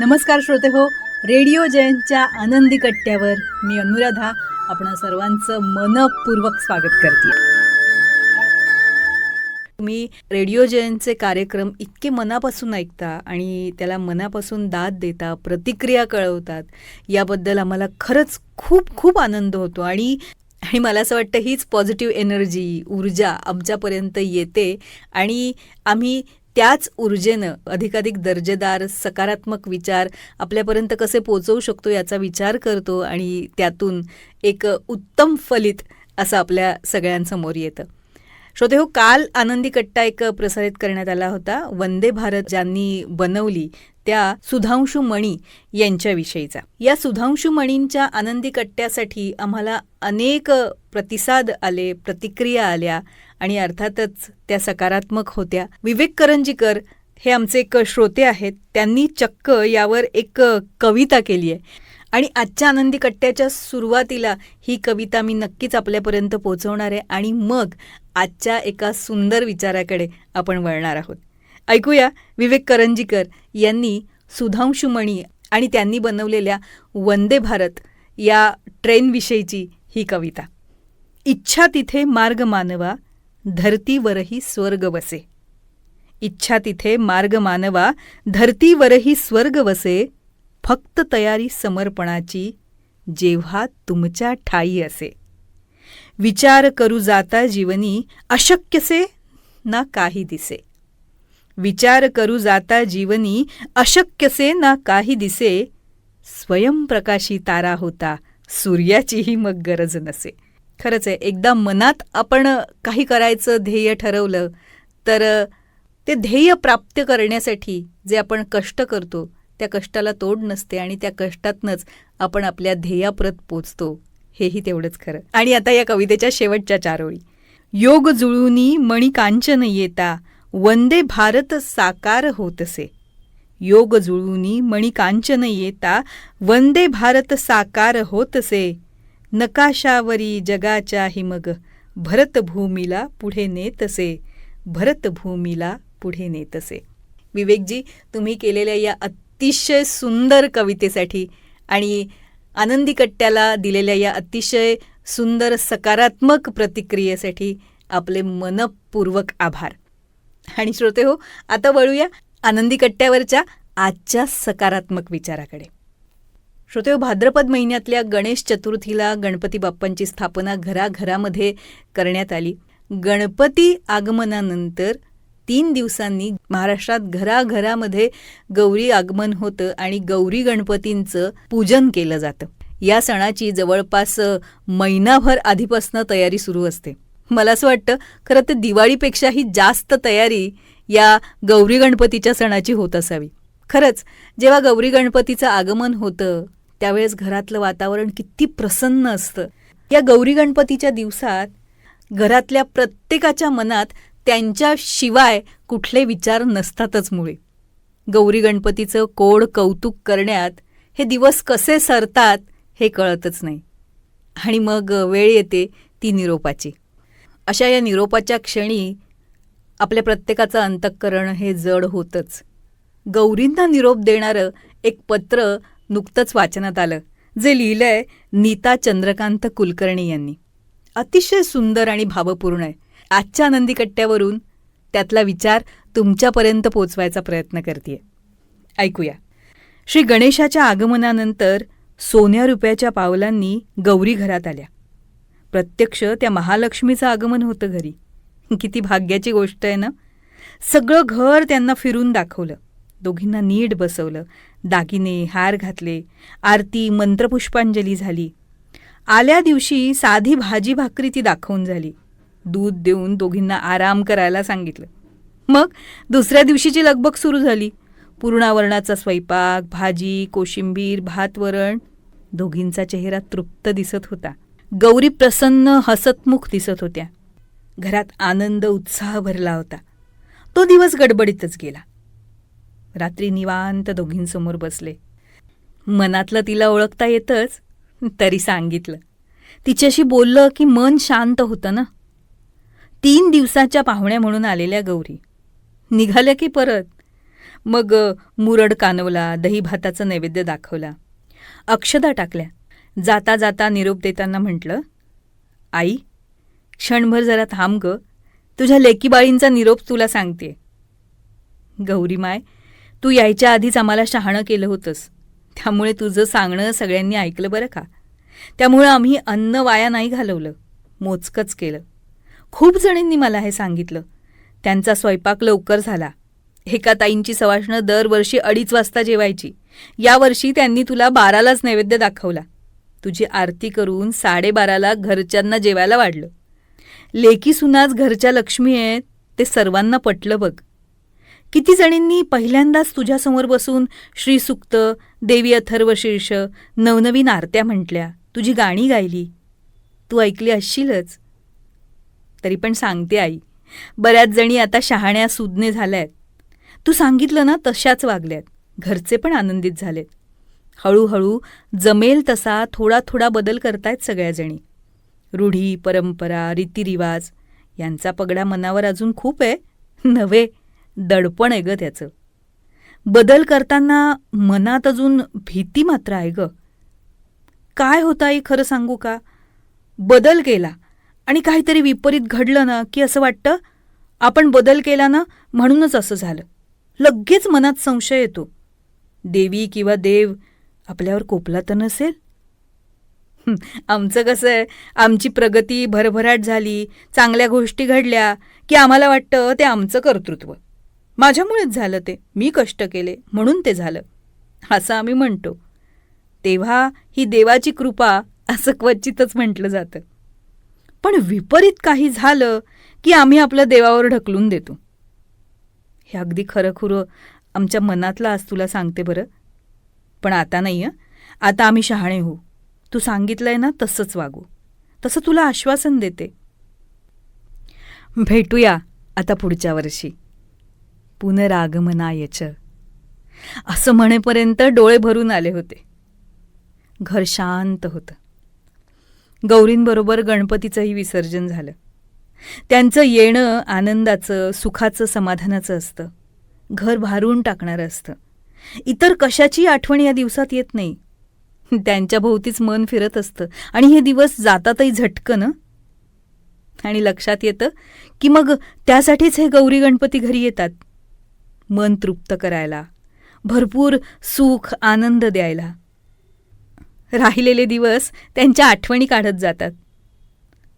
नमस्कार श्रोते हो, रेडिओ जयंतच्या आनंदी कट्ट्यावर मी अनुराधा आपण सर्वांचं मनपूर्वक स्वागत करते. तुम्ही रेडिओ जयंतचे कार्यक्रम इतके मनापासून ऐकता आणि त्याला मनापासून दाद देता, प्रतिक्रिया कळवतात, याबद्दल आम्हाला खरंच खूप खूप आनंद होतो. आणि मला असं वाटतं हीच पॉझिटिव्ह एनर्जी, ऊर्जा आमच्यापर्यंत येते आणि आम्ही त्याच ऊर्जेनं अधिकाधिक दर्जेदार सकारात्मक विचार आपल्यापर्यंत कसे पोचवू शकतो याचा विचार करतो आणि त्यातून एक उत्तम फलित असं आपल्या सगळ्यांसमोर येतं. श्रोते हो, काल आनंदी कट्टा एक प्रसारित करण्यात आला होता वंदे भारत ज्यांनी बनवली त्या सुधांशू मणी यांच्याविषयीचा. या सुधांशू मणींच्या आनंदी कट्ट्यासाठी आम्हाला अनेक प्रतिसाद आले, प्रतिक्रिया आल्या आणि अर्थातच त्या सकारात्मक होत्या. विवेक करंजीकर हे आमचे एक श्रोते आहेत, त्यांनी चक्क यावर एक कविता केली आहे आणि आजच्या आनंदी कट्ट्याच्या सुरुवातीला ही कविता मी नक्कीच आपल्यापर्यंत पोहोचवणार आहे आणि मग आजच्या एका सुंदर विचाराकडे आपण वळणार आहोत. ऐकूया विवेक करंजीकर यांनी सुधांशू मणी आणि त्यांनी बनवलेल्या वंदे भारत या ट्रेनविषयीची ही कविता. इच्छा तिथे मार्ग मानवा, धरतीवरही स्वर्ग वसे. इच्छा तिथे मार्ग मानवा, धरतीवरही स्वर्ग वसे. फक्त तयारी समर्पणाची जेव्हा तुमच्या ठाई असे. विचार करू जाता जीवनी अशक्यसे ना काही दिसे. विचार करू जाता जीवनी अशक्यसे ना काही दिसे. स्वयंप्रकाशी तारा होता, सूर्याचीही मग गरज नसे. खरंच आहे, एकदा मनात आपण काही करायचं ध्येय ठरवलं तर ते ध्येय प्राप्त करण्यासाठी जे आपण कष्ट करतो त्या कष्टाला तोड नसते आणि त्या कष्टातनंच आपण आपल्या ध्येयाप्रत पोचतो, हेही तेवढंच खरं. आणि आता या कवितेच्या शेवटच्या 4 ओळी. योग जुळूनी मणी कांचन येता, वंदे भारत साकार होतसे. योग जुळूनी मणी कांचन येता, वंदे भारत साकार होतसे. नकाशावरी जगाच्या हिमग, भरतभूमीला पुढे नेतसे. भरतभूमीला पुढे नेतसे. विवेकजी, तुम्ही केलेल्या या अतिशय सुंदर कवितेसाठी आणि आनंदी कट्ट्याला दिलेल्या या अतिशय सुंदर सकारात्मक प्रतिक्रियेसाठी आपले मनपूर्वक आभार. आणि श्रोते हो, आता वळूया आनंदी कट्ट्यावरच्या आजच्या सकारात्मक विचाराकडे. श्रोते हो, भाद्रपद महिन्यातल्या गणेश चतुर्थीला गणपती बाप्पांची स्थापना घराघरामध्ये करण्यात आली. गणपती आगमनानंतर 3 दिवसांनी महाराष्ट्रात घराघरामध्ये गौरी आगमन होतं आणि गौरी गणपतींचं पूजन केलं जातं. या सणाची जवळपास महिनाभर आधीपासून तयारी सुरू असते. मला असं वाटतं खरं तर दिवाळीपेक्षाही जास्त तयारी या गौरी गणपतीच्या सणाची होत असावी. खरंच, जेव्हा गौरी गणपतीचं आगमन होतं त्यावेळेस घरातलं वातावरण किती प्रसन्न असतं. या गौरी गणपतीच्या दिवसात घरातल्या प्रत्येकाच्या मनात त्यांच्याशिवाय कुठले विचार नसतातच. मुळे गौरी गणपतीचं कोड कौतुक करण्यात हे दिवस कसे सरतात हे कळतच नाही. आणि मग वेळ येते ती निरोपाची. अशा या निरोपाच्या क्षणी आपल्या प्रत्येकाचं अंतःकरण हे जड होतंच. गौरींना निरोप देणारं एक पत्र नुकतंच वाचनात आलं, जे लिहिलंय नीता चंद्रकांत कुलकर्णी यांनी. अतिशय सुंदर आणि भावपूर्ण आहे. आजच्या आनंदी कट्ट्यावरून त्यातला विचार तुमच्यापर्यंत पोचवायचा प्रयत्न करते. ऐकूया. श्री गणेशाच्या आगमनानंतर सोन्या रुपयाच्या पावलांनी गौरी घरात आल्या. प्रत्यक्ष त्या महालक्ष्मीचं आगमन होतं घरी. किती भाग्याची गोष्ट आहे ना. सगळं घर त्यांना फिरून दाखवलं. दोघींना नीट बसवलं. दागिने हार घातले. आरती मंत्रपुष्पांजली झाली. आल्या दिवशी साधी भाजी भाकरी ती दाखवून झाली. दूध देऊन दोघींना आराम करायला सांगितलं. मग दुसऱ्या दिवशीची लगबग सुरू झाली. पूर्णावरणाचा स्वयंपाक, भाजी, कोशिंबीर, भात, वरण. दोघींचा चेहरा तृप्त दिसत होता. गौरी प्रसन्न हसतमुख दिसत होत्या. घरात आनंद उत्साह भरला होता. तो दिवस गडबडीतच गेला. रात्री निवांत दोघींसमोर बसले. मनातलं तिला ओळखता येतच, तरी सांगितलं. तिच्याशी बोललं की मन शांत होतं ना. 3 दिवसाच्या पाहुण्या म्हणून आलेल्या गौरी निघाल्या की परत मग मुरड कानवला, दही भाताचा नैवेद्य दाखवला, अक्षदा टाकल्या. जाता जाता निरोप देताना म्हटलं, आई, क्षणभर जरा थांब ग, तुझ्या लेकीबाळींचा निरोप तुला सांगते. गौरीमाय, तू यायच्या आधीच आम्हाला शहाणं केलं होतंस, त्यामुळे तुझं सांगणं सगळ्यांनी ऐकलं बरं का. त्यामुळं आम्ही अन्न वाया नाही घालवलं, मोजकंच केलं. खूप जणींनी मला हे सांगितलं. त्यांचा स्वयंपाक लवकर झाला. एका ताईंची सवाष्णं दरवर्षी 2:30 वाजता जेवायची. यावर्षी त्यांनी तुला 12लाच नैवेद्य दाखवला. तुझी आरती करून 12:30ला घरच्यांना जेवायला वाढलं. लेकी सुनाच घरच्या लक्ष्मी आहेत, ते सर्वांना पटलं बघ. किती जणींनी पहिल्यांदाच तुझ्यासमोर बसून श्रीसूक्त, देवी अथर्वशीर्ष, नवनवीन आरत्या म्हटल्या, तुझी गाणी गायली. तू ऐकली असशीलच. तरी पण सांगते आई, बऱ्याच जणी आता शहाण्या सुज्ञे झाल्यात. तू सांगितलं ना तशाच वागल्यात. घरचे पण आनंदित झालेत. हळूहळू जमेल तसा थोडा थोडा बदल करतायत सगळ्याजणी. रूढी, परंपरा, रीतिरिवाज यांचा पगडा मनावर अजून खूप आहे. नव्हे, दडपण आहे ग त्याचं. बदल करताना मनात अजून भीती मात्र आहे ग. काय होतं आई, खरं सांगू का, बदल केला आणि काहीतरी विपरीत घडलं ना की असं वाटतं आपण बदल केला ना म्हणूनच असं झालं. लगेच मनात संशय येतो. देवी किंवा देव आपल्यावर कोपला तर नसेल. आमचं कसं आहे, आमची प्रगती भरभराट झाली, चांगल्या गोष्टी घडल्या की आम्हाला वाटतं ते आमचं कर्तृत्व, माझ्यामुळेच झालं, ते मी कष्ट केले म्हणून ते झालं, असं आम्ही म्हणतो. तेव्हा ही देवाची कृपा असं क्वचितच म्हटलं जातं. पण विपरीत काही झालं की आम्ही आपलं देवावर ढकलून देतो. हे अगदी खरंखुरं आमच्या मनातलं आज तुला सांगते बरं. पण आता नाही हं, आता आम्ही शहाणे होऊ. तू सांगितलंय ना तसंच वागू, तसं तुला आश्वासन देते. भेटूया आता पुढच्या वर्षी. पुनरागमनायच असं म्हणेपर्यंत डोळे भरून आले होते. घर शांत होतं. गौरींबरोबर गणपतीचंही विसर्जन झालं. त्यांचं येणं आनंदाचं, सुखाचं, समाधानाचं असतं. घर भारून टाकणारं असतं. इतर कशाची आठवण या दिवसात येत नाही. त्यांच्या भोवतीच मन फिरत असतं आणि हे दिवस जातातही झटकन. आणि लक्षात येतं की मग त्यासाठीच हे गौरी गणपती घरी येतात. मन तृप्त करायला, भरपूर सुख आनंद द्यायला. राहिलेले दिवस त्यांच्या आठवणी काढत जातात.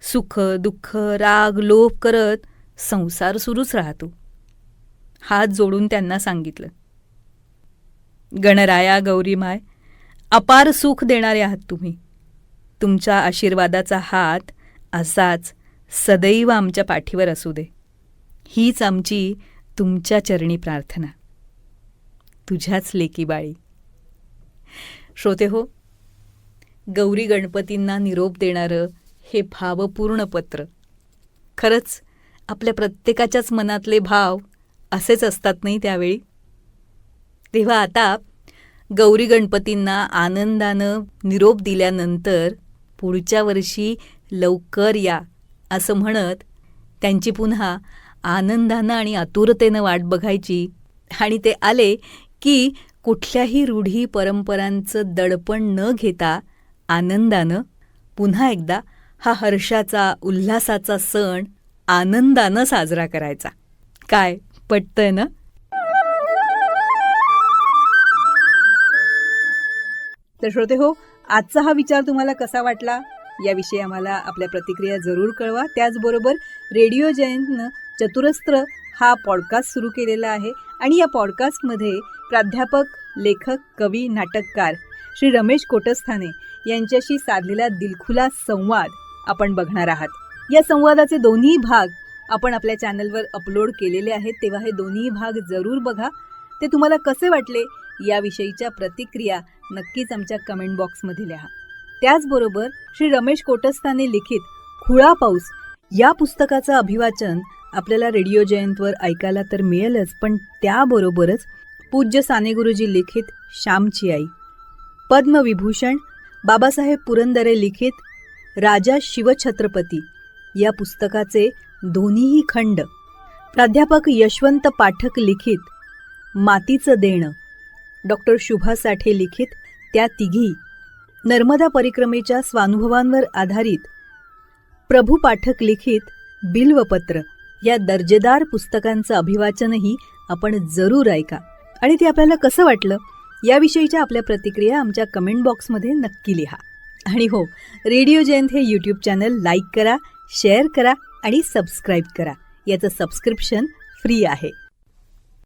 सुख दुःख राग लोभ करत संसार सुरूच राहतो. हात जोडून त्यांना सांगितलं, गणराया, गौरीमाय, अपार सुख देणारे आहात तुम्ही. तुमच्या आशीर्वादाचा हात असाच सदैव आमच्या पाठीवर असू दे. हीच आमची तुमच्या चरणी प्रार्थना. तुझ्याच लेकीबाळी. श्रोते हो, गौरी गणपतींना निरोप देणारं हे भावपूर्ण पत्र. खरंच आपल्या प्रत्येकाच्याच मनातले भाव असेच असतात नाही त्यावेळी. तेव्हा आता गौरी गणपतींना आनंदानं निरोप दिल्यानंतर पुढच्या वर्षी लवकर या असं म्हणत त्यांची पुन्हा आनंदानं आणि आतुरतेनं वाट बघायची. आणि ते आले की कुठल्याही रूढी परंपरांचं दडपण न घेता आनंदानं पुन्हा एकदा हा हर्षाचा उल्हासाचा सण आनंदानं साजरा करायचा. काय पटतंय ना? तर श्रोते हो, आजचा हा विचार तुम्हाला कसा वाटला याविषयी आम्हाला आपल्या प्रतिक्रिया जरूर कळवा. त्याचबरोबर रेडिओ जयंतनं चतुरस्त्र हा पॉडकास्ट सुरू केलेला आहे आणि या पॉडकास्टमध्ये प्राध्यापक, लेखक, कवी, नाटककार श्री रमेश कोटस्थाने यांच्याशी साधलेला दिलखुलास संवाद आपण बघणार आहात. या संवादाचे दोन्ही भाग आपण आपल्या चॅनलवर अपलोड केलेले आहेत, तेव्हा हे दोन्ही भाग जरूर बघा. ते तुम्हाला कसे वाटले याविषयीच्या प्रतिक्रिया नक्कीच आमच्या कमेंट बॉक्समध्ये लिहा. त्याचबरोबर श्री रमेश कोटस्थाने लिखित खुळा पाऊस या पुस्तकाचं अभिवाचन आपल्याला रेडिओ जयंतवर ऐकायला तर मिळेलच, पण त्याबरोबरच पूज्य साने गुरुजी लिखित श्यामची आई, पद्मविभूषण बाबासाहेब पुरंदरे लिखित राजा शिवछत्रपती या पुस्तकाचे दोन्हीही खंड, प्राध्यापक यशवंत पाठक लिखित मातीचं देणं, डॉक्टर शुभा साठे लिखित त्या तिघी, नर्मदा परिक्रमेच्या स्वानुभवांवर आधारित प्रभू पाठक लिखित बिल्वपत्र या दर्जेदार पुस्तकांचं अभिवाचनही आपण जरूर ऐका. आणि ते आपल्याला कसं वाटलं याविषयीच्या आपल्या प्रतिक्रिया आमच्या कमेंट बॉक्समध्ये नक्की लिहा. आणि हो, रेडिओ जयंत हे यूट्यूब चॅनल लाईक करा, शेअर करा आणि सबस्क्राईब करा. याचं सबस्क्रिप्शन फ्री आहे.